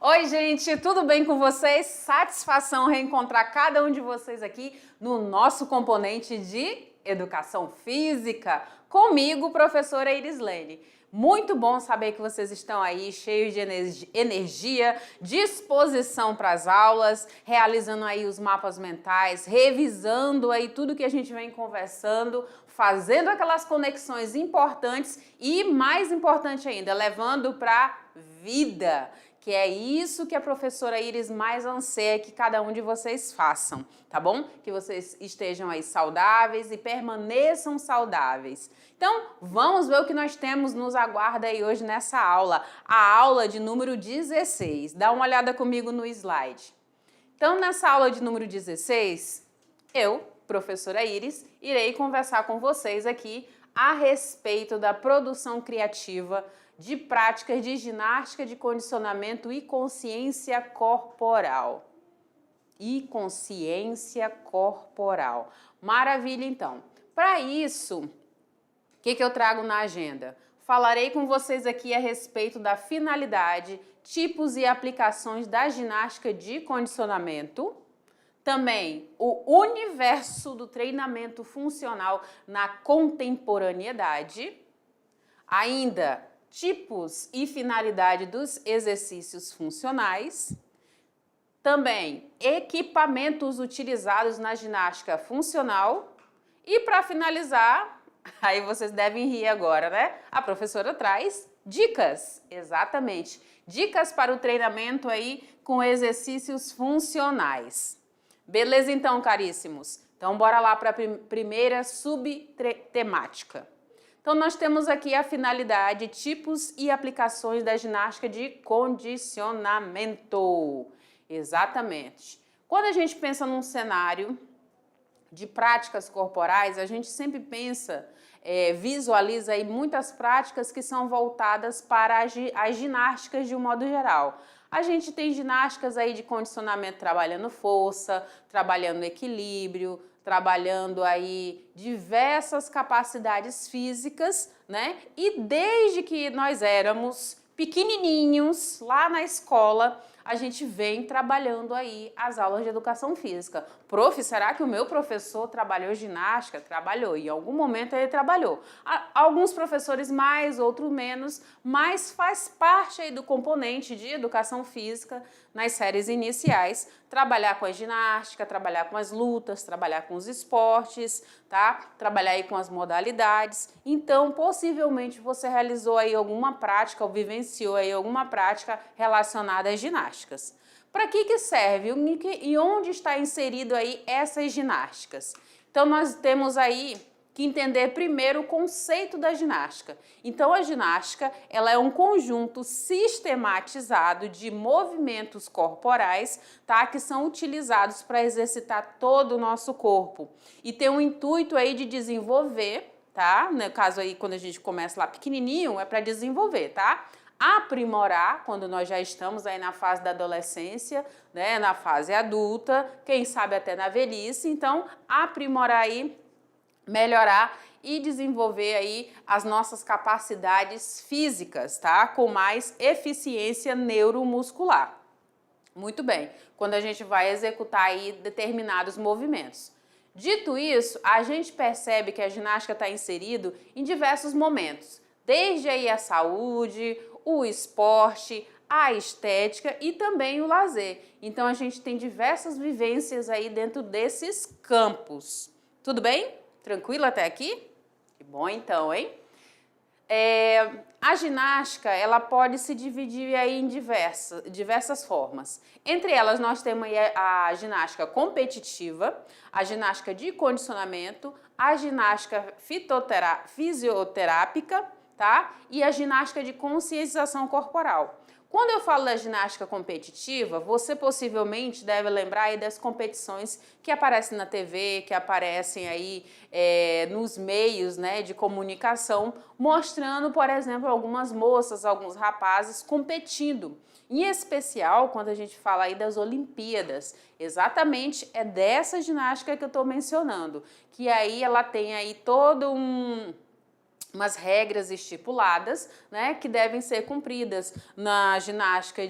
Oi, gente, tudo bem com vocês? Satisfação reencontrar cada um de vocês aqui no nosso componente de Educação Física, comigo, professora Irislene. Muito bom saber que vocês estão aí cheios de energia, disposição para as aulas, realizando aí os mapas mentais, revisando aí tudo que a gente vem conversando, fazendo aquelas conexões importantes e, mais importante ainda, levando para a vida. Que é isso que a professora Iris mais anseia que cada um de vocês façam, tá bom? Que vocês estejam aí saudáveis e permaneçam saudáveis. Então, vamos ver o que nós temos nos aguarda aí hoje nessa aula, a aula de número 16. Dá uma olhada comigo no slide. Então, nessa aula de número 16, eu, professora Iris, irei conversar com vocês aqui a respeito da produção criativa de práticas de ginástica de condicionamento e consciência corporal. Maravilha, então. Para isso, o que eu trago na agenda? Falarei com vocês aqui a respeito da finalidade, tipos e aplicações da ginástica de condicionamento. Também o universo do treinamento funcional na contemporaneidade. Ainda, tipos e finalidade dos exercícios funcionais. Também, equipamentos utilizados na ginástica funcional. E para finalizar, aí vocês devem rir agora, né? A professora traz dicas, exatamente, dicas para o treinamento aí com exercícios funcionais. Beleza então, caríssimos? Então, bora lá para a primeira subtemática. Então, nós temos aqui a finalidade, tipos e aplicações da ginástica de condicionamento. Exatamente. Quando a gente pensa num cenário de práticas corporais, a gente sempre pensa, visualiza aí muitas práticas que são voltadas para as ginásticas de um modo geral. A gente tem ginásticas aí de condicionamento trabalhando força, trabalhando equilíbrio, trabalhando aí diversas capacidades físicas, né? E desde que nós éramos pequenininhos, lá na escola, a gente vem trabalhando aí as aulas de educação física. Prof, será que o meu professor trabalhou ginástica? Trabalhou, em algum momento ele trabalhou. Alguns professores mais, outros menos, mas faz parte aí do componente de educação física nas séries iniciais, trabalhar com a ginástica, trabalhar com as lutas, trabalhar com os esportes, tá? Trabalhar aí com as modalidades. Então, possivelmente você realizou aí alguma prática ou vivenciou aí alguma prática relacionada às ginásticas. Para que serve e onde está inserido aí essas ginásticas? Então, nós temos aí que entender primeiro o conceito da ginástica. Então, a ginástica, ela é um conjunto sistematizado de movimentos corporais, tá? Que são utilizados para exercitar todo o nosso corpo. E tem um intuito aí de desenvolver, tá? No caso aí, quando a gente começa lá pequenininho, é para desenvolver, tá? Aprimorar, quando nós já estamos aí na fase da adolescência, né? Na fase adulta, quem sabe até na velhice. Então, aprimorar aí, melhorar e desenvolver aí as nossas capacidades físicas, tá? Com mais eficiência neuromuscular. Muito bem, quando a gente vai executar aí determinados movimentos. Dito isso, a gente percebe que a ginástica está inserido em diversos momentos, desde aí a saúde, o esporte, a estética e também o lazer. Então, a gente tem diversas vivências aí dentro desses campos. Tudo bem? Tranquilo até aqui? Que bom então, hein? A ginástica, ela pode se dividir aí em diversas formas. Entre elas, nós temos aí a ginástica competitiva, a ginástica de condicionamento, a ginástica fisioterápica, tá? E a ginástica de conscientização corporal. Quando eu falo da ginástica competitiva, você possivelmente deve lembrar aí das competições que aparecem na TV, que aparecem aí nos meios, né, de comunicação, mostrando, por exemplo, algumas moças, alguns rapazes competindo. Em especial, quando a gente fala aí das Olimpíadas, exatamente é dessa ginástica que eu estou mencionando, que aí ela tem aí todo umas regras estipuladas, né, que devem ser cumpridas na ginástica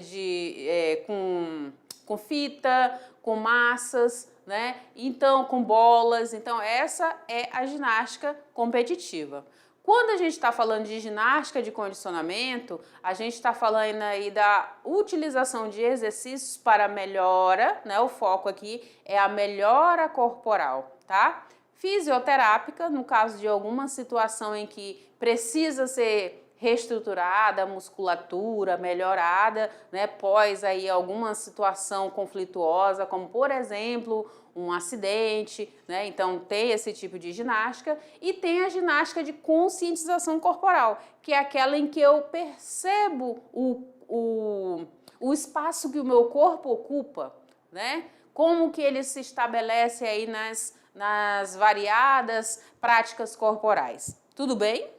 com fita, com massas, né, então com bolas. Então essa é a ginástica competitiva. Quando a gente está falando de ginástica de condicionamento, a gente está falando aí da utilização de exercícios para melhora, né, o foco aqui é a melhora corporal, tá? Fisioterápica, no caso de alguma situação em que precisa ser reestruturada a musculatura, melhorada, né, pós aí alguma situação conflituosa, como por exemplo, um acidente, né? Então tem esse tipo de ginástica e tem a ginástica de conscientização corporal, que é aquela em que eu percebo o espaço que o meu corpo ocupa, né? Como que ele se estabelece aí nas variadas práticas corporais. Tudo bem?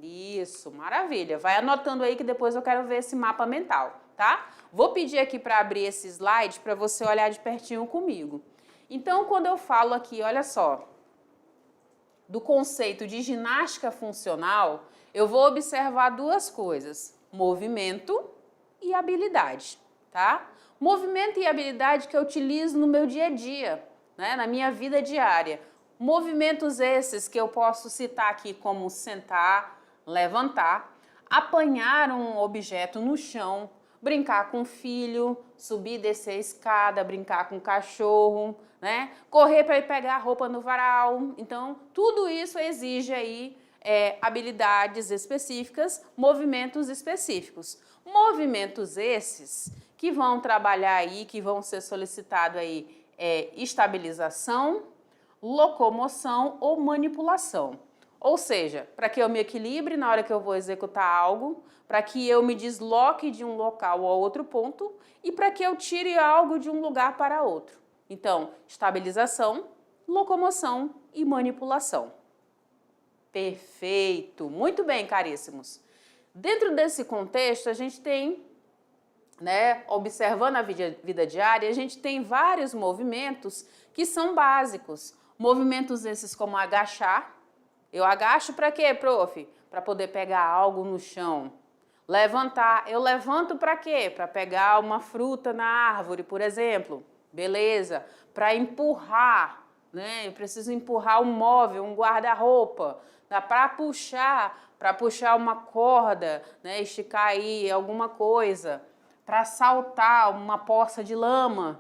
Isso, maravilha. Vai anotando aí que depois eu quero ver esse mapa mental, tá? Vou pedir aqui para abrir esse slide para você olhar de pertinho comigo. Então, quando eu falo aqui, olha só, do conceito de ginástica funcional, eu vou observar duas coisas: movimento e habilidade, tá? Movimento e habilidade que eu utilizo no meu dia a dia, né, na minha vida diária. Movimentos esses que eu posso citar aqui como sentar, levantar, apanhar um objeto no chão, brincar com o filho, subir e descer a escada, brincar com o cachorro, né? Correr para ir pegar a roupa no varal. Então, tudo isso exige aí habilidades específicas, movimentos específicos. Movimentos esses que vão trabalhar aí, que vão ser solicitados aí, estabilização, locomoção ou manipulação. Ou seja, para que eu me equilibre na hora que eu vou executar algo, para que eu me desloque de um local a outro ponto e para que eu tire algo de um lugar para outro. Então, estabilização, locomoção e manipulação. Perfeito! Muito bem, caríssimos. Dentro desse contexto, a gente tem, né, observando a vida diária, a gente tem vários movimentos que são básicos. Movimentos esses como agachar. Eu agacho para quê, prof? Para poder pegar algo no chão. Levantar. Eu levanto para quê? Para pegar uma fruta na árvore, por exemplo. Beleza. Para empurrar, né? Eu preciso empurrar um móvel, um guarda-roupa. Para puxar uma corda, né? Esticar aí alguma coisa. Para saltar uma poça de lama.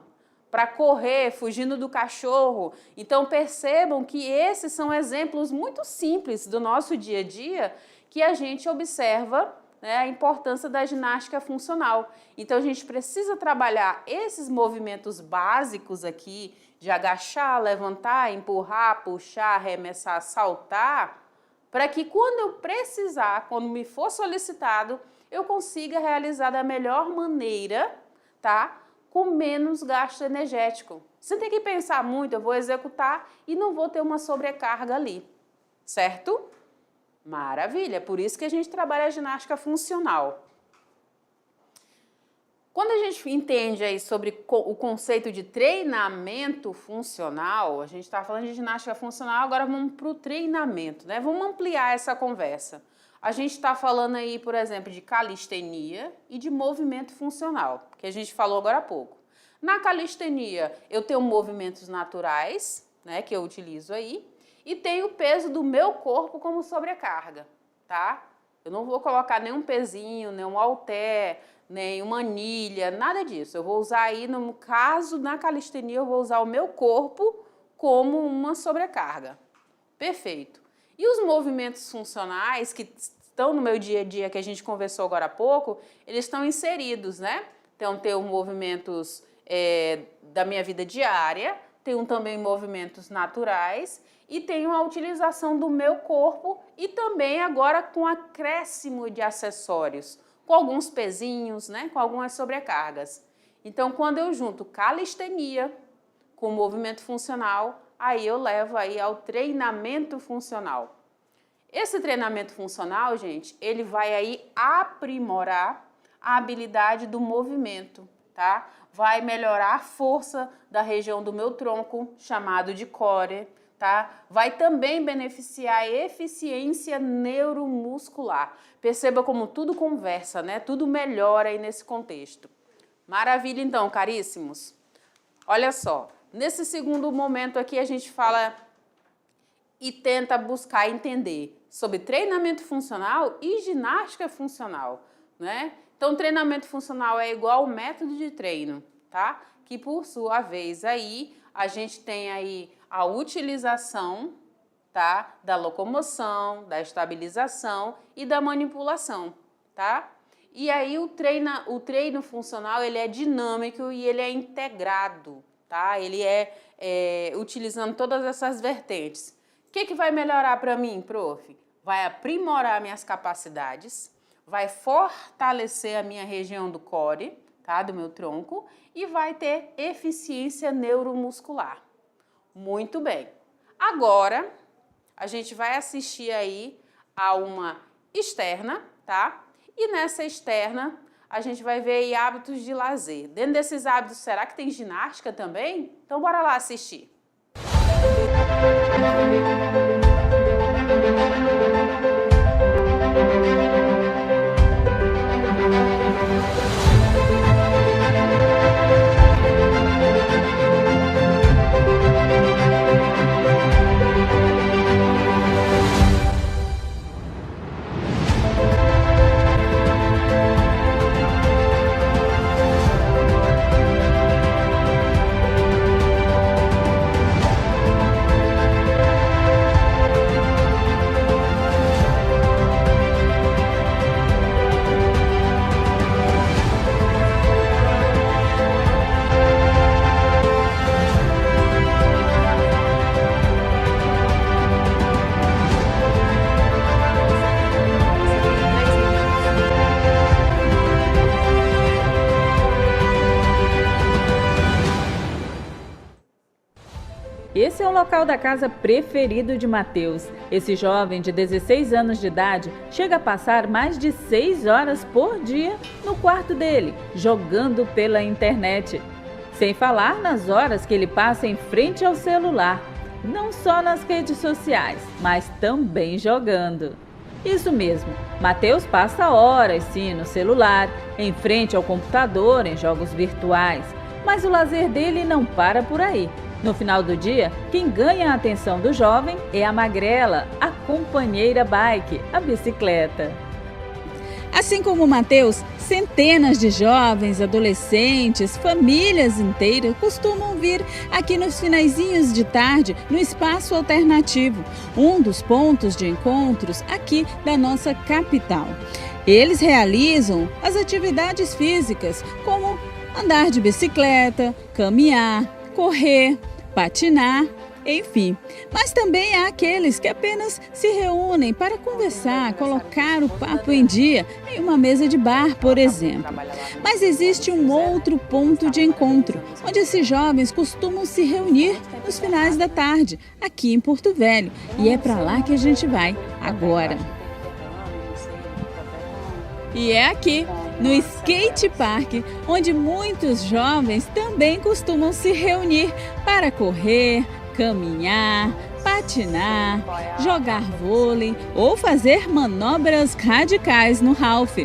Para correr, fugindo do cachorro. Então percebam que esses são exemplos muito simples do nosso dia a dia que a gente observa, né, a importância da ginástica funcional. Então a gente precisa trabalhar esses movimentos básicos aqui de agachar, levantar, empurrar, puxar, arremessar, saltar, para que quando eu precisar, quando me for solicitado, eu consiga realizar da melhor maneira, tá? Com menos gasto energético. Você tem que pensar muito, eu vou executar e não vou ter uma sobrecarga ali, certo? Maravilha, por isso que a gente trabalha a ginástica funcional. Quando a gente entende aí sobre o conceito de treinamento funcional, a gente está falando de ginástica funcional, agora vamos para o treinamento, né? Vamos ampliar essa conversa. A gente está falando aí, por exemplo, de calistenia e de movimento funcional, que a gente falou agora há pouco. Na calistenia, eu tenho movimentos naturais, né, que eu utilizo aí, e tenho o peso do meu corpo como sobrecarga, tá? Eu não vou colocar nenhum pezinho, nenhum halter, nenhuma anilha, nada disso. Eu vou usar aí, no caso, na calistenia, eu vou usar o meu corpo como uma sobrecarga. Perfeito. E os movimentos funcionais que estão no meu dia a dia, que a gente conversou agora há pouco, eles estão inseridos, né? Então, tem os movimentos da minha vida diária, tem também movimentos naturais e tenho a utilização do meu corpo e também agora com acréscimo de acessórios, com alguns pezinhos, né? Com algumas sobrecargas. Então, quando eu junto calistenia com movimento funcional, aí eu levo aí ao treinamento funcional. Esse treinamento funcional, gente, ele vai aí aprimorar a habilidade do movimento, tá? Vai melhorar a força da região do meu tronco, chamado de core, tá? Vai também beneficiar a eficiência neuromuscular. Perceba como tudo conversa, né? Tudo melhora aí nesse contexto. Maravilha, então, caríssimos. Olha só, nesse segundo momento aqui a gente fala e tenta buscar entender sobre treinamento funcional e ginástica funcional, né? Então, treinamento funcional é igual ao método de treino, tá? Que por sua vez aí a gente tem aí a utilização, tá? Da locomoção, da estabilização e da manipulação, tá? E aí o treino funcional ele é dinâmico e ele é integrado, tá? Ele é utilizando todas essas vertentes. O que vai melhorar para mim, prof? Vai aprimorar minhas capacidades, vai fortalecer a minha região do core, tá? Do meu tronco, e vai ter eficiência neuromuscular. Muito bem. Agora, a gente vai assistir aí a uma externa, tá? E nessa externa, a gente vai ver aí hábitos de lazer. Dentro desses hábitos, será que tem ginástica também? Então, bora lá assistir. Esse é o local da casa preferido de Matheus. Esse jovem de 16 anos de idade chega a passar mais de 6 horas por dia no quarto dele, jogando pela internet. Sem falar nas horas que ele passa em frente ao celular, não só nas redes sociais, mas também jogando. Isso mesmo, Matheus passa horas sim no celular, em frente ao computador, em jogos virtuais. Mas o lazer dele não para por aí. No final do dia, quem ganha a atenção do jovem é a magrela, a companheira bike, a bicicleta. Assim como o Matheus, centenas de jovens, adolescentes, famílias inteiras costumam vir aqui nos finaizinhos de tarde no Espaço Alternativo, um dos pontos de encontros aqui da nossa capital. Eles realizam as atividades físicas como andar de bicicleta, caminhar, correr, patinar, enfim. Mas também há aqueles que apenas se reúnem para conversar, colocar o papo em dia em uma mesa de bar, por exemplo. Mas existe um outro ponto de encontro, onde esses jovens costumam se reunir nos finais da tarde, aqui em Porto Velho. E é para lá que a gente vai agora. E é aqui, no Skate Park, onde muitos jovens também costumam se reunir para correr, caminhar, patinar, jogar vôlei ou fazer manobras radicais no Ralph.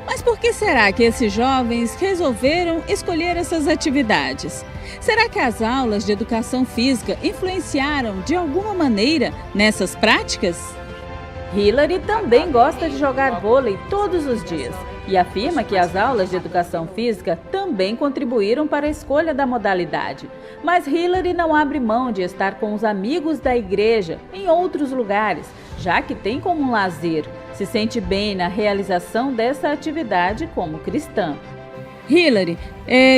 Mas por que será que esses jovens resolveram escolher essas atividades? Será que as aulas de educação física influenciaram de alguma maneira nessas práticas? Hillary também gosta de jogar vôlei todos os dias e afirma que as aulas de educação física também contribuíram para a escolha da modalidade. Mas Hillary não abre mão de estar com os amigos da igreja em outros lugares, já que tem como um lazer. Se sente bem na realização dessa atividade como cristã. Hillary,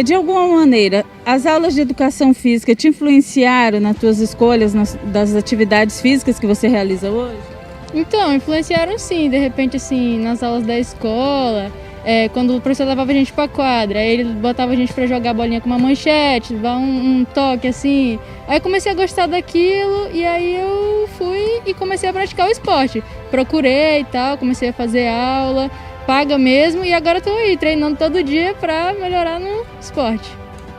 de alguma maneira, as aulas de educação física te influenciaram nas tuas escolhas das atividades físicas que você realiza hoje? Então, influenciaram sim, de repente assim, nas aulas da escola, quando o professor levava a gente pra quadra, aí ele botava a gente pra jogar bolinha com uma manchete, dar um toque assim. Aí comecei a gostar daquilo e aí eu fui e comecei a praticar o esporte. Procurei e tal, comecei a fazer aula, paga mesmo, e agora tô aí treinando todo dia pra melhorar no esporte.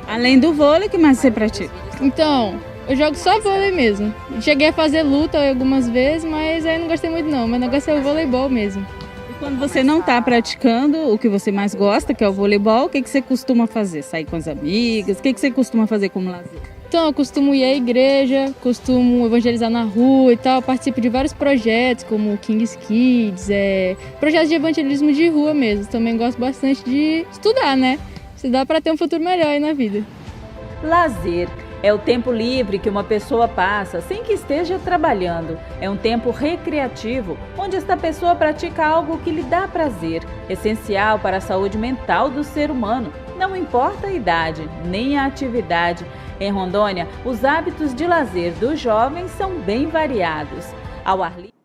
Além do vôlei, o que mais você pratica? Então, Eu jogo só vôlei mesmo. Cheguei a fazer luta algumas vezes, mas aí não gostei muito não. Meu negócio é o voleibol mesmo. E quando você não está praticando o que você mais gosta, que é o voleibol, o que você costuma fazer? Sair com as amigas? O que você costuma fazer como lazer? Então, eu costumo ir à igreja, costumo evangelizar na rua e tal. Participo de vários projetos, como o King's Kids, projetos de evangelismo de rua mesmo. Também gosto bastante de estudar, né? Estudar para ter um futuro melhor aí na vida. Lazer é o tempo livre que uma pessoa passa sem que esteja trabalhando. É um tempo recreativo, onde esta pessoa pratica algo que lhe dá prazer, essencial para a saúde mental do ser humano. Não importa a idade, nem a atividade. Em Rondônia, os hábitos de lazer dos jovens são bem variados. Ao ar livre.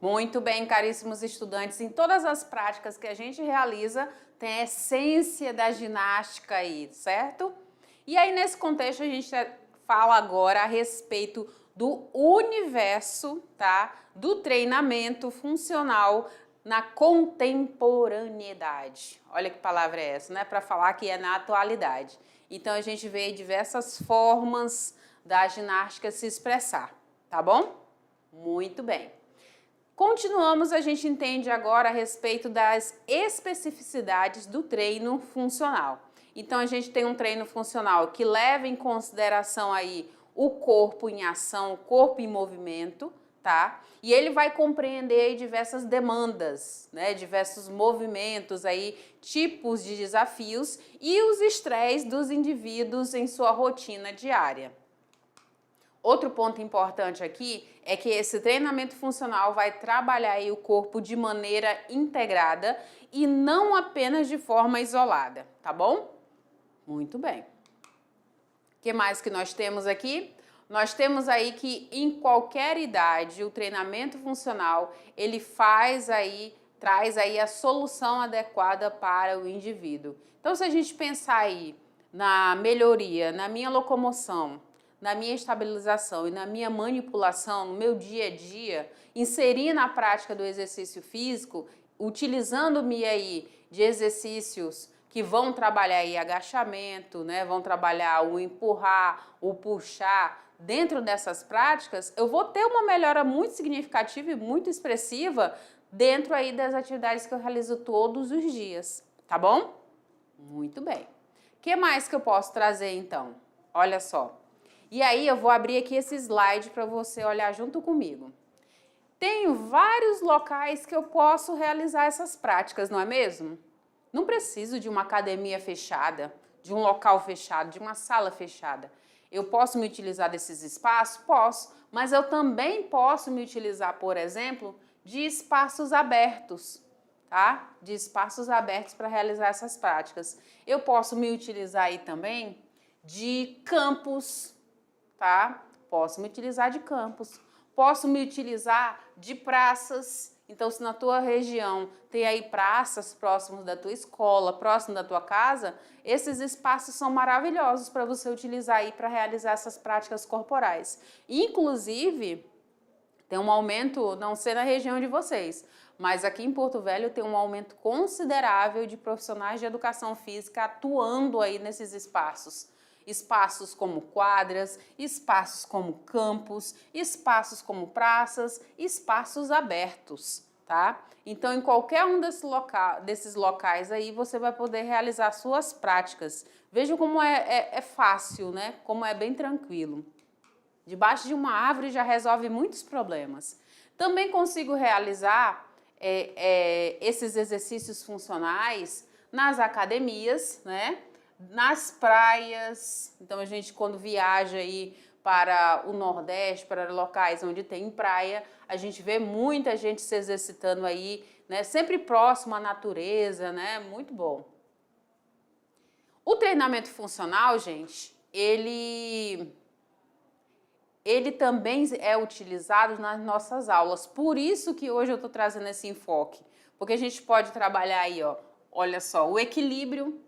Muito bem, caríssimos estudantes, em todas as práticas que a gente realiza, tem a essência da ginástica aí, certo? E aí, nesse contexto, a gente fala agora a respeito do universo, tá? Do treinamento funcional na contemporaneidade. Olha que palavra é essa, né? Para falar que é na atualidade. Então, a gente vê diversas formas da ginástica se expressar, tá bom? Muito bem. Continuamos, a gente entende agora a respeito das especificidades do treino funcional. Então, a gente tem um treino funcional que leva em consideração aí o corpo em ação, o corpo em movimento, tá? E ele vai compreender aí diversas demandas, né? Diversos movimentos aí, tipos de desafios e os estresses dos indivíduos em sua rotina diária. Outro ponto importante aqui é que esse treinamento funcional vai trabalhar aí o corpo de maneira integrada e não apenas de forma isolada, tá bom? Muito bem. O que mais que nós temos aqui? Nós temos aí que em qualquer idade o treinamento funcional ele traz aí a solução adequada para o indivíduo. Então, se a gente pensar aí na melhoria, na minha locomoção, na minha estabilização e na minha manipulação, no meu dia a dia, inserir na prática do exercício físico, utilizando-me aí de exercícios que vão trabalhar aí agachamento, né? Vão trabalhar o empurrar, o puxar. Dentro dessas práticas, eu vou ter uma melhora muito significativa e muito expressiva dentro aí das atividades que eu realizo todos os dias, tá bom? Muito bem. O que mais que eu posso trazer então? Olha só. E aí eu vou abrir aqui esse slide para você olhar junto comigo. Tenho vários locais que eu posso realizar essas práticas, não é mesmo? Não preciso de uma academia fechada, de um local fechado, de uma sala fechada. Eu posso me utilizar desses espaços? Posso, mas eu também posso me utilizar, por exemplo, de espaços abertos, tá? De espaços abertos para realizar essas práticas. Eu posso me utilizar aí também de campos, tá? Posso me utilizar de campos. Posso me utilizar de praças. Então, se na tua região tem aí praças próximos da tua escola, próximo da tua casa, esses espaços são maravilhosos para você utilizar aí para realizar essas práticas corporais. Inclusive, tem um aumento, não sei na região de vocês, mas aqui em Porto Velho tem um aumento considerável de profissionais de educação física atuando aí nesses espaços. Espaços como quadras, espaços como campos, espaços como praças, espaços abertos, tá? Então, em qualquer um desses locais aí, você vai poder realizar suas práticas. Veja como é fácil, né? Como é bem tranquilo. Debaixo de uma árvore já resolve muitos problemas. Também consigo realizar esses exercícios funcionais nas academias, né? Nas praias. Então, a gente quando viaja aí para o Nordeste, para locais onde tem praia, a gente vê muita gente se exercitando aí, né? Sempre próximo à natureza, né? Muito bom. O treinamento funcional, gente, ele também é utilizado nas nossas aulas. Por isso que hoje eu estou trazendo esse enfoque. Porque a gente pode trabalhar aí, ó, olha só, o equilíbrio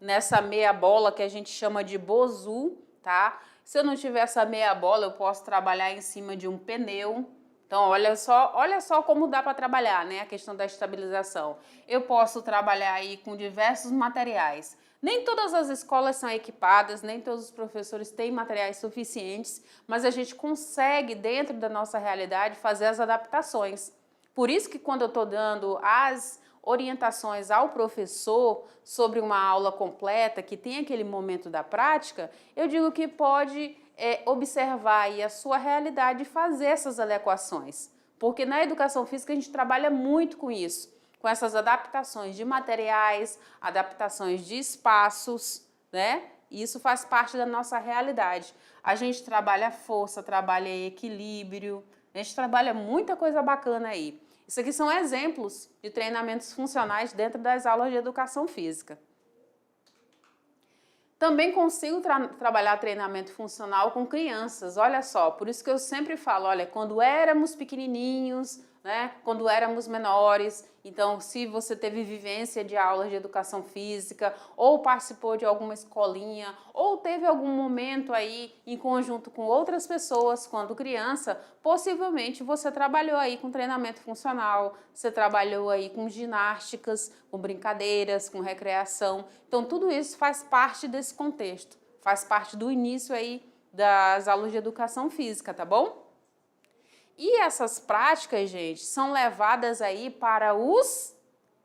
nessa meia bola que a gente chama de bozu, tá? Se eu não tiver essa meia bola, eu posso trabalhar em cima de um pneu. Então, olha só como dá para trabalhar, né? A questão da estabilização. Eu posso trabalhar aí com diversos materiais, Nem todas as escolas são equipadas, nem todos os professores têm materiais suficientes, mas a gente consegue, dentro da nossa realidade, fazer as adaptações. Por isso que quando eu estou dando as orientações ao professor sobre uma aula completa, que tem aquele momento da prática, eu digo que pode observar aí a sua realidade e fazer essas adequações. Porque na educação física a gente trabalha muito com isso, com essas adaptações de materiais, adaptações de espaços, né? E isso faz parte da nossa realidade. A gente trabalha força, trabalha equilíbrio, a gente trabalha muita coisa bacana aí. Isso aqui são exemplos de treinamentos funcionais dentro das aulas de educação física. Também consigo trabalhar treinamento funcional com crianças, olha só, por isso que eu sempre falo, olha, quando éramos pequenininhos, né, quando éramos menores, então se você teve vivência de aulas de educação física, ou participou de alguma escolinha, ou teve algum momento aí em conjunto com outras pessoas quando criança, possivelmente você trabalhou aí com treinamento funcional, você trabalhou aí com ginásticas, com brincadeiras, com recreação, então tudo isso faz parte desse contexto, faz parte do início aí das aulas de educação física, tá bom? E essas práticas, gente, são levadas aí para os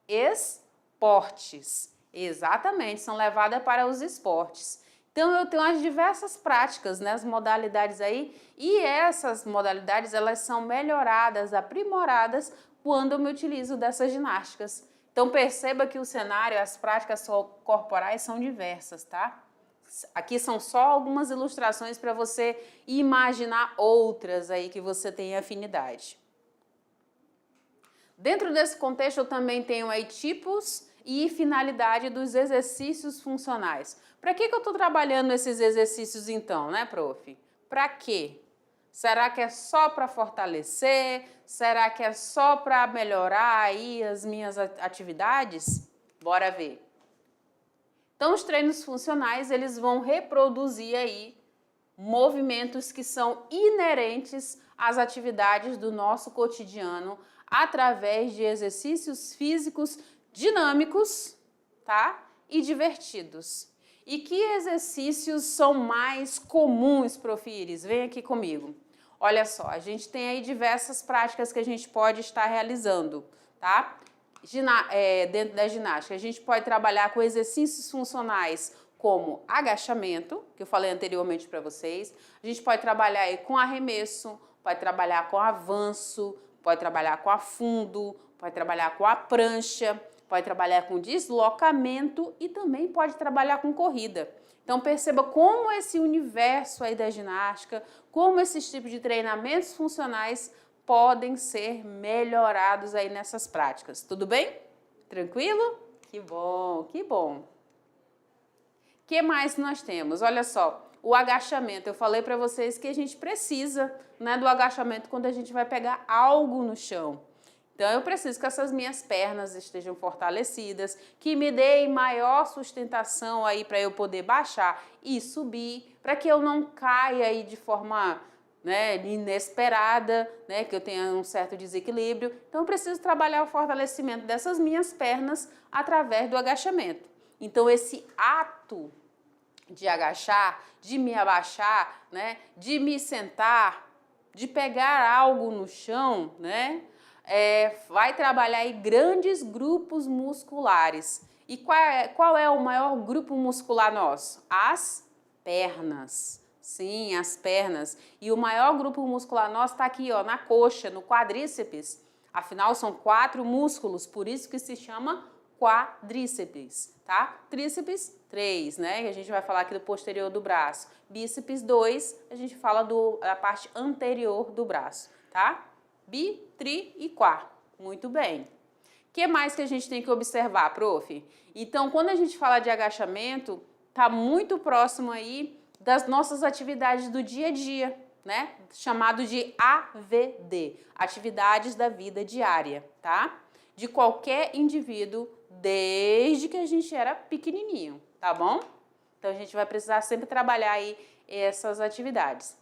esportes. Exatamente, são levadas para os esportes. Então, eu tenho as diversas práticas, né, as modalidades aí, e essas modalidades, elas são melhoradas, aprimoradas, quando eu me utilizo dessas ginásticas. Então, perceba que o cenário, as práticas corporais são diversas, tá? Aqui são só algumas ilustrações para você imaginar outras aí que você tem afinidade. Dentro desse contexto eu também tenho aí tipos e finalidade dos exercícios funcionais. Para que eu estou trabalhando esses exercícios então, né, prof? Para quê? Será que é só para fortalecer? Será que é só para melhorar aí as minhas atividades? Bora ver. Então, os treinos funcionais, eles vão reproduzir aí movimentos que são inerentes às atividades do nosso cotidiano através de exercícios físicos dinâmicos, tá? E divertidos. E que exercícios são mais comuns, Prof. Iris? Vem aqui comigo. Olha só, a gente tem aí diversas práticas que a gente pode estar realizando, tá? Dentro da ginástica, a gente pode trabalhar com exercícios funcionais como agachamento, que eu falei anteriormente para vocês. A gente pode trabalhar aí com arremesso, pode trabalhar com avanço, pode trabalhar com afundo, pode trabalhar com a prancha, pode trabalhar com deslocamento e também pode trabalhar com corrida. Então perceba como esse universo aí da ginástica, como esses tipos de treinamentos funcionais podem ser melhorados aí nessas práticas. Tudo bem? Tranquilo? Que bom, que bom. O que mais nós temos? Olha só, o agachamento. Eu falei para vocês que a gente precisa, né, do agachamento quando a gente vai pegar algo no chão. Então, eu preciso que essas minhas pernas estejam fortalecidas, que me deem maior sustentação aí para eu poder baixar e subir, para que eu não caia aí de forma, né, inesperada, né, que eu tenha um certo desequilíbrio. Então, eu preciso trabalhar o fortalecimento dessas minhas pernas através do agachamento. Então, esse ato de agachar, de me abaixar, né, de me sentar, de pegar algo no chão, né, vai trabalhar aí grandes grupos musculares. E qual é o maior grupo muscular nosso? As pernas. Sim, as pernas. E o maior grupo muscular nosso está aqui, ó, na coxa, no quadríceps. Afinal, são 4 músculos, por isso que se chama quadríceps, tá? Tríceps, 3, né? Que a gente vai falar aqui do posterior do braço. Bíceps, 2, a gente fala da parte anterior do braço, tá? Bi, tri e quá. Muito bem. O que mais que a gente tem que observar, prof? Então, quando a gente fala de agachamento, tá muito próximo aí das nossas atividades do dia a dia, né? Chamado de AVD, atividades da vida diária, tá? De qualquer indivíduo, desde que a gente era pequenininho, tá bom? Então, a gente vai precisar sempre trabalhar aí essas atividades.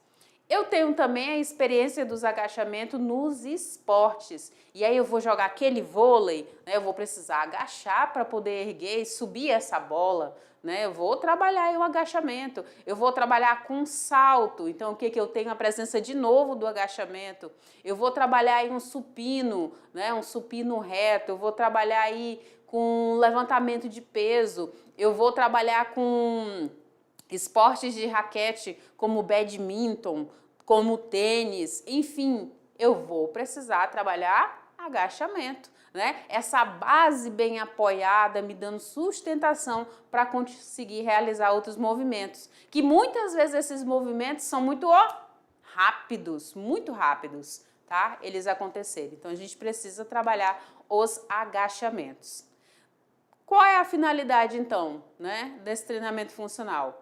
Eu tenho também a experiência dos agachamentos nos esportes. E aí eu vou jogar aquele vôlei, né? Eu vou precisar agachar para poder erguer e subir essa bola, né? Eu vou trabalhar aí o agachamento. Eu vou trabalhar com salto. Então o que que eu tenho? A presença de novo do agachamento. Eu vou trabalhar aí um supino, né? Um supino reto. Eu vou trabalhar aí com levantamento de peso. Eu vou trabalhar com esportes de raquete como badminton, como tênis, enfim, eu vou precisar trabalhar agachamento, né? Essa base bem apoiada, me dando sustentação para conseguir realizar outros movimentos, que muitas vezes esses movimentos são muito rápidos, tá? Eles acontecerem. Então a gente precisa trabalhar os agachamentos. Qual é a finalidade então, né, desse treinamento funcional?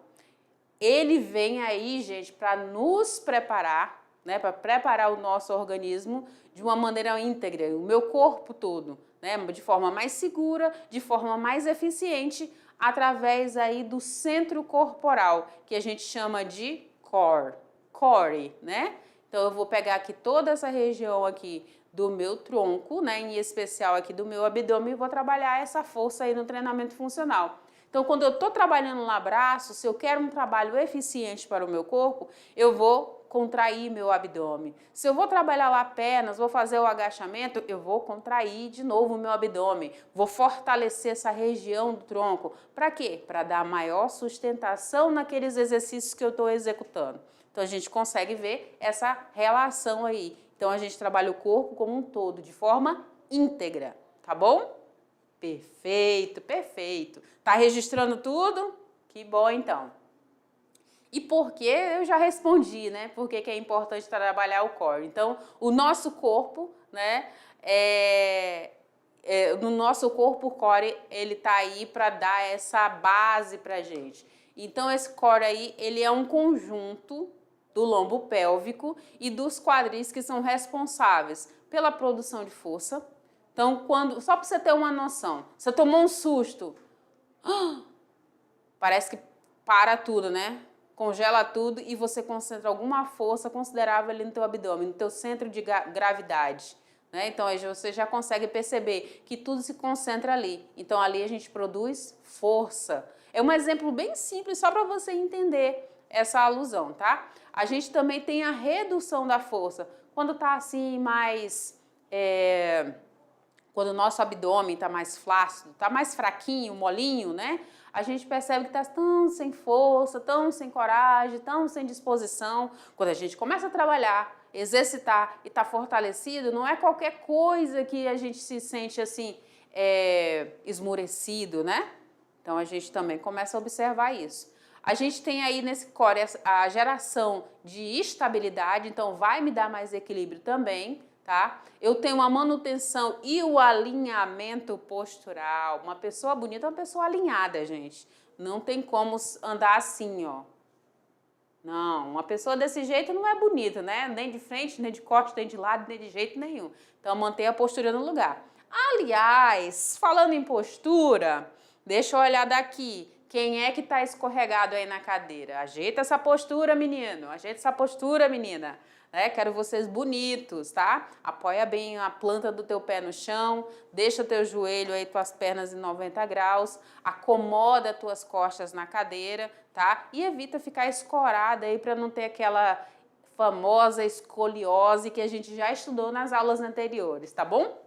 Ele vem aí, gente, para nos preparar, né, para preparar o nosso organismo de uma maneira íntegra, o meu corpo todo, né, de forma mais segura, de forma mais eficiente, através aí do centro corporal, que a gente chama de core, né? Então eu vou pegar aqui toda essa região aqui do meu tronco, né, em especial aqui do meu abdômen, e vou trabalhar essa força aí no treinamento funcional. Então, quando eu estou trabalhando lá braço, se eu quero um trabalho eficiente para o meu corpo, eu vou contrair meu abdômen. Se eu vou trabalhar lá pernas, vou fazer o agachamento, eu vou contrair de novo o meu abdômen. Vou fortalecer essa região do tronco. Para quê? Para dar maior sustentação naqueles exercícios que eu estou executando. Então, a gente consegue ver essa relação aí. Então, a gente trabalha o corpo como um todo, de forma íntegra, tá bom? Perfeito, perfeito. Tá registrando tudo? Que bom, então. E por que? Eu já respondi, né? Por que é importante trabalhar o core. Então, o nosso corpo, né? No nosso corpo, o core, ele tá aí para dar essa base pra gente. Então, esse core aí, ele é um conjunto do lombo pélvico e dos quadris que são responsáveis pela produção de força. Então, só para você ter uma noção, você tomou um susto, parece que para tudo, né? Congela tudo e você concentra alguma força considerável ali no teu abdômen, no teu centro de gravidade, né? Então, aí você já consegue perceber que tudo se concentra ali. Então, ali a gente produz força. É um exemplo bem simples, só para você entender essa alusão, tá? A gente também tem a redução da força. Quando tá assim mais... Quando o nosso abdômen está mais flácido, está mais fraquinho, molinho, né? A gente percebe que está tão sem força, tão sem coragem, tão sem disposição. Quando a gente começa a trabalhar, exercitar e está fortalecido, não é qualquer coisa que a gente se sente assim, esmorecido, né? Então a gente também começa a observar isso. A gente tem aí nesse core a geração de estabilidade, então vai me dar mais equilíbrio também. Tá? Eu tenho a manutenção e o alinhamento postural. Uma pessoa bonita é uma pessoa alinhada, gente. Não tem como andar assim, ó. Não, uma pessoa desse jeito não é bonita, né? Nem de frente, nem de corte, nem de lado, nem de jeito nenhum. Então, mantenha a postura no lugar. Aliás, falando em postura, deixa eu olhar daqui. Quem é que tá escorregado aí na cadeira? Ajeita essa postura, menino. Ajeita essa postura, menina. Quero vocês bonitos, tá? Apoia bem a planta do teu pé no chão, deixa teu joelho aí, tuas pernas em 90 graus, acomoda tuas costas na cadeira, tá? E evita ficar escorada aí para não ter aquela famosa escoliose que a gente já estudou nas aulas anteriores, tá bom?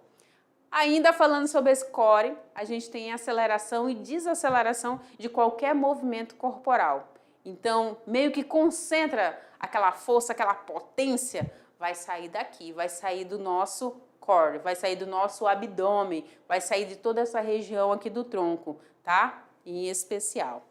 Ainda falando sobre esse core, a gente tem aceleração e desaceleração de qualquer movimento corporal. Então, meio que concentra aquela força, aquela potência, vai sair daqui, vai sair do nosso core, vai sair do nosso abdômen, vai sair de toda essa região aqui do tronco, tá? Em especial.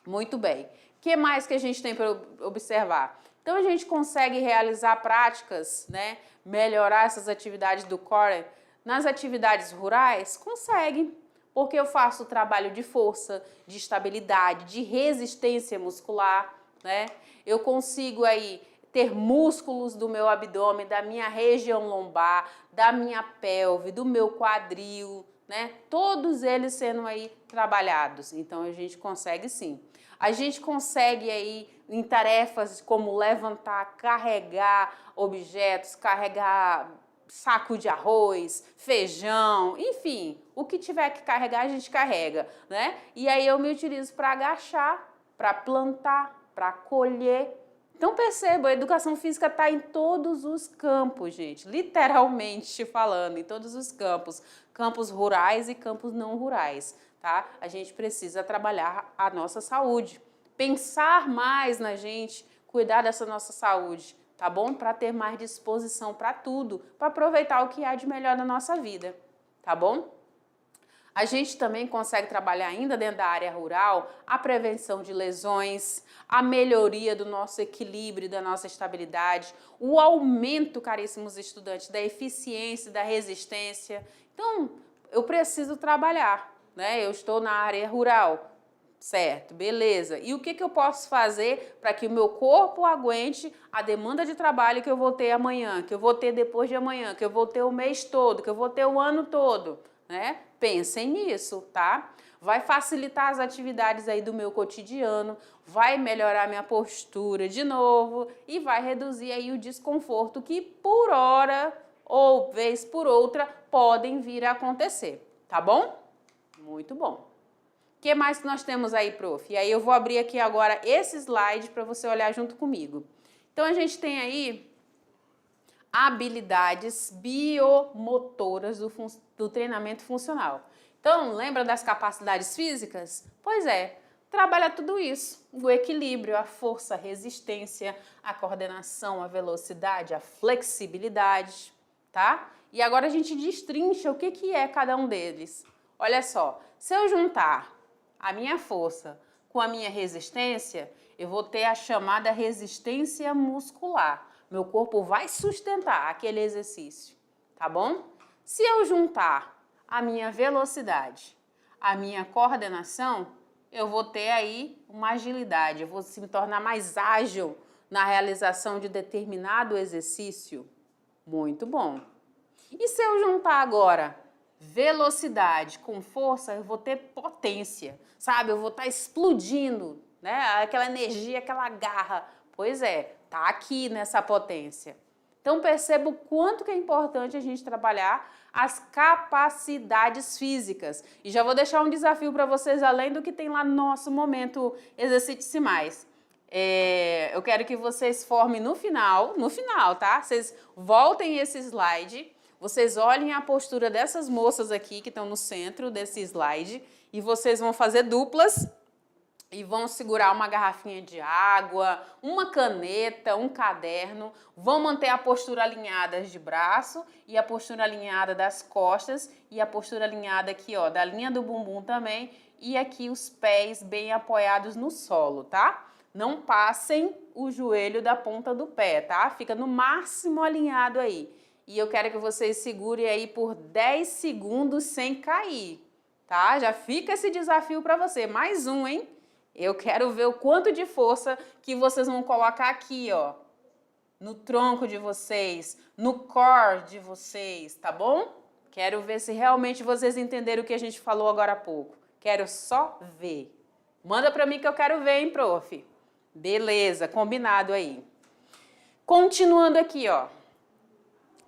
Muito bem. O que mais que a gente tem para observar? Então, a gente consegue realizar práticas, né? Melhorar essas atividades do core nas atividades rurais? Consegue. Porque eu faço trabalho de força, de estabilidade, de resistência muscular, né? Eu consigo aí ter músculos do meu abdômen, da minha região lombar, da minha pelve, do meu quadril, né? Todos eles sendo aí trabalhados. Então, a gente consegue sim. A gente consegue aí em tarefas como levantar, carregar objetos, carregar saco de arroz, feijão, enfim, o que tiver que carregar, a gente carrega, né? E aí eu me utilizo para agachar, para plantar, para colher. Então perceba, a educação física está em todos os campos, gente, literalmente falando, em todos os campos, campos rurais e campos não rurais, tá? A gente precisa trabalhar a nossa saúde, pensar mais na gente, cuidar dessa nossa saúde, tá bom? Para ter mais disposição para tudo, para aproveitar o que há de melhor na nossa vida, tá bom? A gente também consegue trabalhar ainda dentro da área rural a prevenção de lesões, a melhoria do nosso equilíbrio, da nossa estabilidade, o aumento, caríssimos estudantes, da eficiência, da resistência. Então, eu preciso trabalhar, né? Eu estou na área rural, certo, beleza. E o que eu posso fazer para que o meu corpo aguente a demanda de trabalho que eu vou ter amanhã, que eu vou ter depois de amanhã, que eu vou ter o mês todo, que eu vou ter o ano todo, né? Pensem nisso, tá? Vai facilitar as atividades aí do meu cotidiano, vai melhorar minha postura de novo e vai reduzir aí o desconforto que por hora ou vez por outra podem vir a acontecer, tá bom? Muito bom. O que mais que nós temos aí, prof? E aí eu vou abrir aqui agora esse slide para você olhar junto comigo. Então a gente tem aí habilidades biomotoras do treinamento funcional. Então, lembra das capacidades físicas? Pois é, trabalha tudo isso, o equilíbrio, a força, a resistência, a coordenação, a velocidade, a flexibilidade, tá? E agora a gente destrincha o que é cada um deles. Olha só, se eu juntar a minha força com a minha resistência, eu vou ter a chamada resistência muscular. Meu corpo vai sustentar aquele exercício, tá bom? Se eu juntar a minha velocidade, a minha coordenação, eu vou ter aí uma agilidade, eu vou me tornar mais ágil na realização de determinado exercício. Muito bom. E se eu juntar agora velocidade com força, eu vou ter potência, sabe? Eu vou estar explodindo, né? Aquela energia, aquela garra. Pois é, tá aqui nessa potência. Então perceba o quanto que é importante a gente trabalhar as capacidades físicas. E já vou deixar um desafio para vocês, além do que tem lá no nosso momento Exercite-se Mais. Eu quero que vocês formem no final, tá? Vocês voltem esse slide, vocês olhem a postura dessas moças aqui que estão no centro desse slide e vocês vão fazer duplas e vão segurar uma garrafinha de água, uma caneta, um caderno, vão manter a postura alinhada de braço e a postura alinhada das costas e a postura alinhada aqui, ó, da linha do bumbum também e aqui os pés bem apoiados no solo, tá? Não passem o joelho da ponta do pé, tá? Fica no máximo alinhado aí. E eu quero que vocês segurem aí por 10 segundos sem cair, tá? Já fica esse desafio para você. Mais um, hein? Eu quero ver o quanto de força que vocês vão colocar aqui, ó, no tronco de vocês, no core de vocês, tá bom? Quero ver se realmente vocês entenderam o que a gente falou agora há pouco. Quero só ver. Manda para mim que eu quero ver, hein, prof? Beleza, combinado aí. Continuando aqui, ó.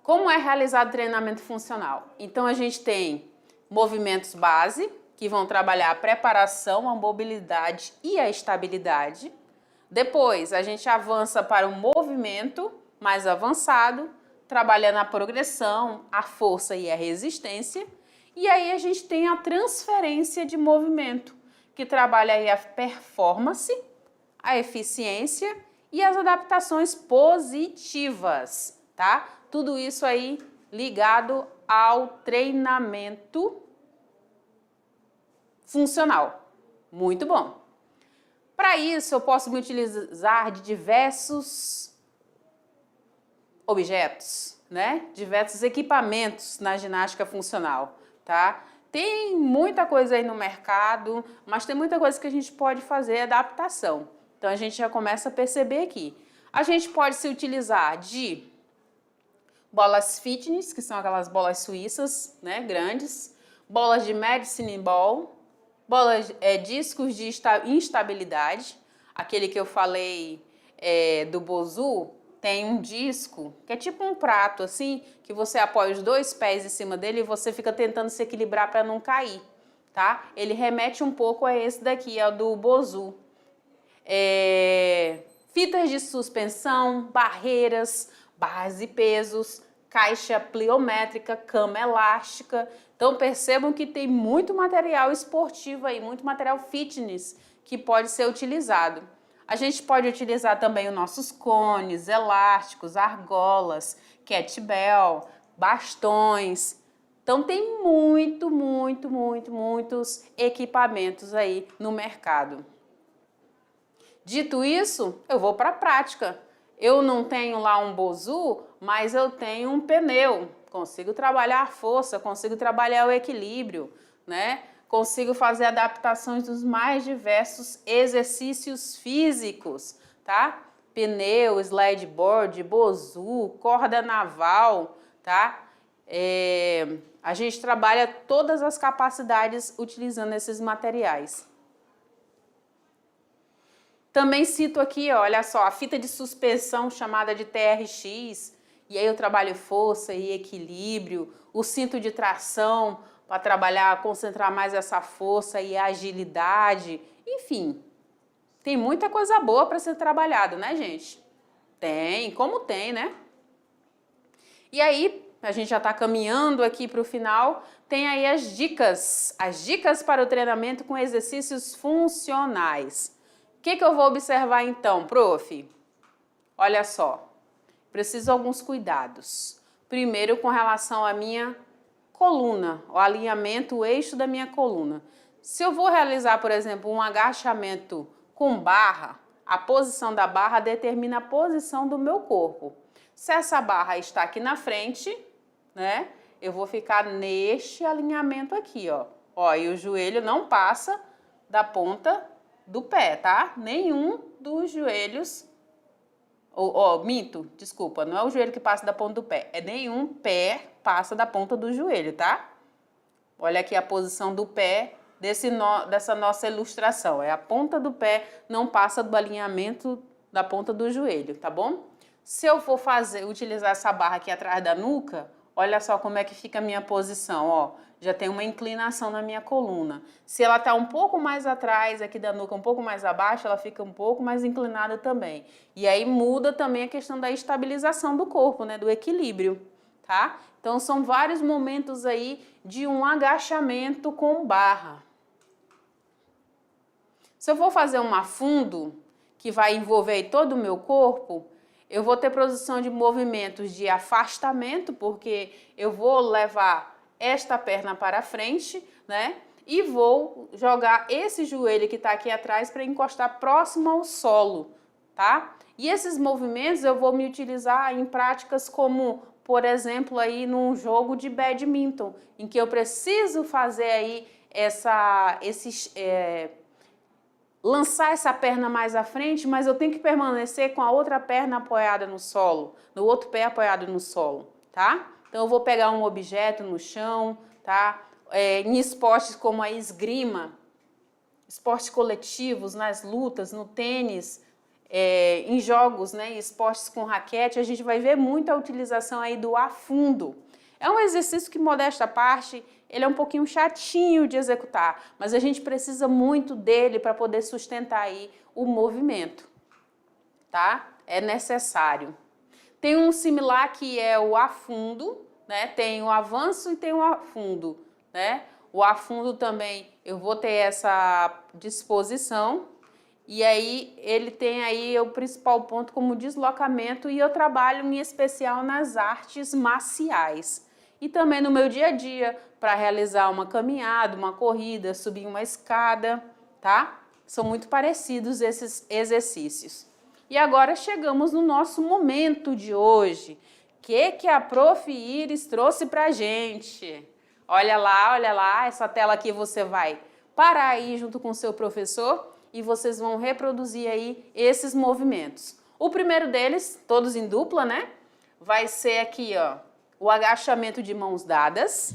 Como é realizado o treinamento funcional? Então, a gente tem movimentos base, que vão trabalhar a preparação, a mobilidade e a estabilidade. Depois, a gente avança para um movimento mais avançado, trabalhando a progressão, a força e a resistência. E aí, a gente tem a transferência de movimento, que trabalha aí a performance, a eficiência e as adaptações positivas, tá? Tudo isso aí ligado ao treinamento funcional. Muito bom. Para isso, eu posso me utilizar de diversos objetos, né? Diversos equipamentos na ginástica funcional, tá? Tem muita coisa aí no mercado, mas tem muita coisa que a gente pode fazer adaptação. Então, a gente já começa a perceber aqui. A gente pode se utilizar de bolas fitness, que são aquelas bolas suíças, né, grandes, bolas de medicine ball, discos de instabilidade, aquele que eu falei do Bosu, tem um disco que é tipo um prato assim, que você apoia os 2 pés em cima dele e você fica tentando se equilibrar para não cair, tá? Ele remete um pouco a esse daqui, é o do Bosu. Fitas de suspensão, barreiras, barras e pesos, caixa pliométrica, cama elástica. Então percebam que tem muito material esportivo aí, muito material fitness que pode ser utilizado. A gente pode utilizar também os nossos cones, elásticos, argolas, kettlebell, bastões. Então tem muitos equipamentos aí no mercado. Dito isso, eu vou para a prática. Eu não tenho lá um Bosu, mas eu tenho um pneu. Consigo trabalhar a força, consigo trabalhar o equilíbrio, né? Consigo fazer adaptações dos mais diversos exercícios físicos, tá? Pneu, sladeboard, Bosu, corda naval, tá? A gente trabalha todas as capacidades utilizando esses materiais. Também cito aqui, ó, olha só, a fita de suspensão chamada de TRX, e aí eu trabalho força e equilíbrio, o cinto de tração para trabalhar, concentrar mais essa força e agilidade, enfim, tem muita coisa boa para ser trabalhado, né, gente? Tem, como tem, né? E aí, a gente já está caminhando aqui para o final, tem aí as dicas para o treinamento com exercícios funcionais. O que eu vou observar então, prof? Olha só, preciso de alguns cuidados. Primeiro, com relação à minha coluna, o alinhamento, o eixo da minha coluna. Se eu vou realizar, por exemplo, um agachamento com barra, a posição da barra determina a posição do meu corpo. Se essa barra está aqui na frente, né, eu vou ficar neste alinhamento aqui, ó. Ó, e o joelho não passa da ponta do pé, tá? Nenhum dos joelhos, desculpa, não é o joelho que passa da ponta do pé, é nenhum pé passa da ponta do joelho, tá? Olha aqui a posição do pé dessa nossa ilustração, é a ponta do pé, não passa do alinhamento da ponta do joelho, tá bom? Se eu for utilizar essa barra aqui atrás da nuca, olha só como é que fica a minha posição, ó. Já tem uma inclinação na minha coluna. Se ela está um pouco mais atrás aqui da nuca, um pouco mais abaixo, ela fica um pouco mais inclinada também. E aí muda também a questão da estabilização do corpo, né? Do equilíbrio, tá? Então são vários momentos aí de um agachamento com barra. Se eu for fazer um afundo, que vai envolver aí todo o meu corpo, eu vou ter produção de movimentos de afastamento, porque eu vou levar esta perna para frente, né? E vou jogar esse joelho que está aqui atrás para encostar próximo ao solo, tá? E esses movimentos eu vou me utilizar em práticas como, por exemplo, aí num jogo de badminton, em que eu preciso fazer aí lançar essa perna mais à frente, mas eu tenho que permanecer com a outra perna apoiada no solo, no outro pé apoiado no solo, tá? Então eu vou pegar um objeto no chão, tá? Em esportes como a esgrima, esportes coletivos, nas lutas, no tênis, em jogos, né, em esportes com raquete, a gente vai ver muita utilização aí do afundo. É um exercício que, modesta à parte, ele é um pouquinho chatinho de executar, mas a gente precisa muito dele para poder sustentar aí o movimento, tá? É necessário. Tem um similar que é o afundo, né? Tem o avanço e tem o afundo, né? O afundo também eu vou ter essa disposição e aí ele tem aí o principal ponto como deslocamento e eu trabalho em especial nas artes marciais. E também no meu dia a dia, para realizar uma caminhada, uma corrida, subir uma escada, tá? São muito parecidos esses exercícios. E agora chegamos no nosso momento de hoje. O que a Prof. Iris trouxe pra gente? Olha lá, essa tela aqui você vai parar aí junto com o seu professor e vocês vão reproduzir aí esses movimentos. O primeiro deles, todos em dupla, né? Vai ser aqui, ó, o agachamento de mãos dadas,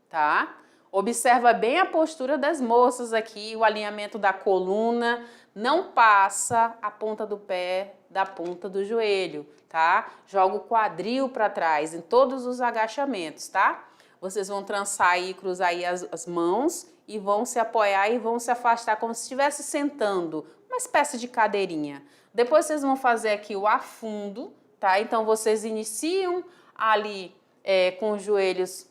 tá? Observa bem a postura das moças aqui, o alinhamento da coluna. Não passa a ponta do pé da ponta do joelho, tá? Joga o quadril para trás em todos os agachamentos, tá? Vocês vão trançar aí, cruzar aí as mãos e vão se apoiar e vão se afastar como se estivesse sentando, uma espécie de cadeirinha. Depois vocês vão fazer aqui o afundo, tá? Então vocês iniciam ali com os joelhos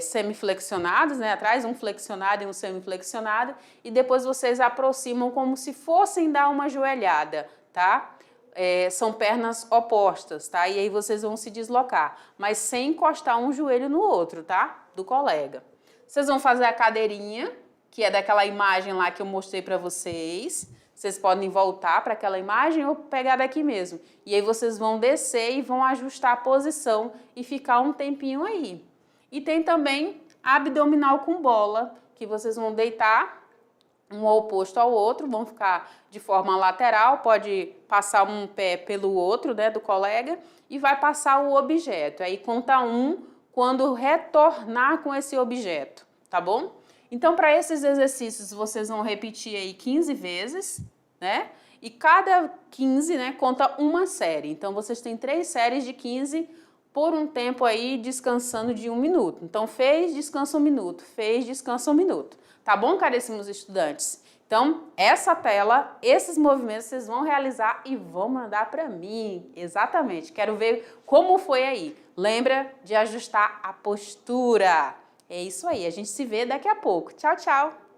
semiflexionados, né? Atrás, um flexionado e um semiflexionado, e depois vocês aproximam como se fossem dar uma joelhada, tá? São pernas opostas, tá? E aí vocês vão se deslocar, mas sem encostar um joelho no outro, tá? Do colega. Vocês vão fazer a cadeirinha, que é daquela imagem lá que eu mostrei para vocês. Vocês podem voltar para aquela imagem ou pegar daqui mesmo. E aí vocês vão descer e vão ajustar a posição e ficar um tempinho aí. E tem também abdominal com bola, que vocês vão deitar um oposto ao outro, vão ficar de forma lateral, pode passar um pé pelo outro, né, do colega, e vai passar o objeto. Aí conta um quando retornar com esse objeto, tá bom? Então, para esses exercícios, vocês vão repetir aí 15 vezes, né? E cada 15, né, conta uma série. Então, vocês têm 3 séries de 15 por um tempo aí descansando de 1 minuto. Então, fez, descansa 1 minuto, fez, descansa 1 minuto. Tá bom, caríssimos estudantes? Então, essa tela, esses movimentos vocês vão realizar e vão mandar para mim. Exatamente, quero ver como foi aí. Lembra de ajustar a postura. É isso aí, a gente se vê daqui a pouco. Tchau, tchau!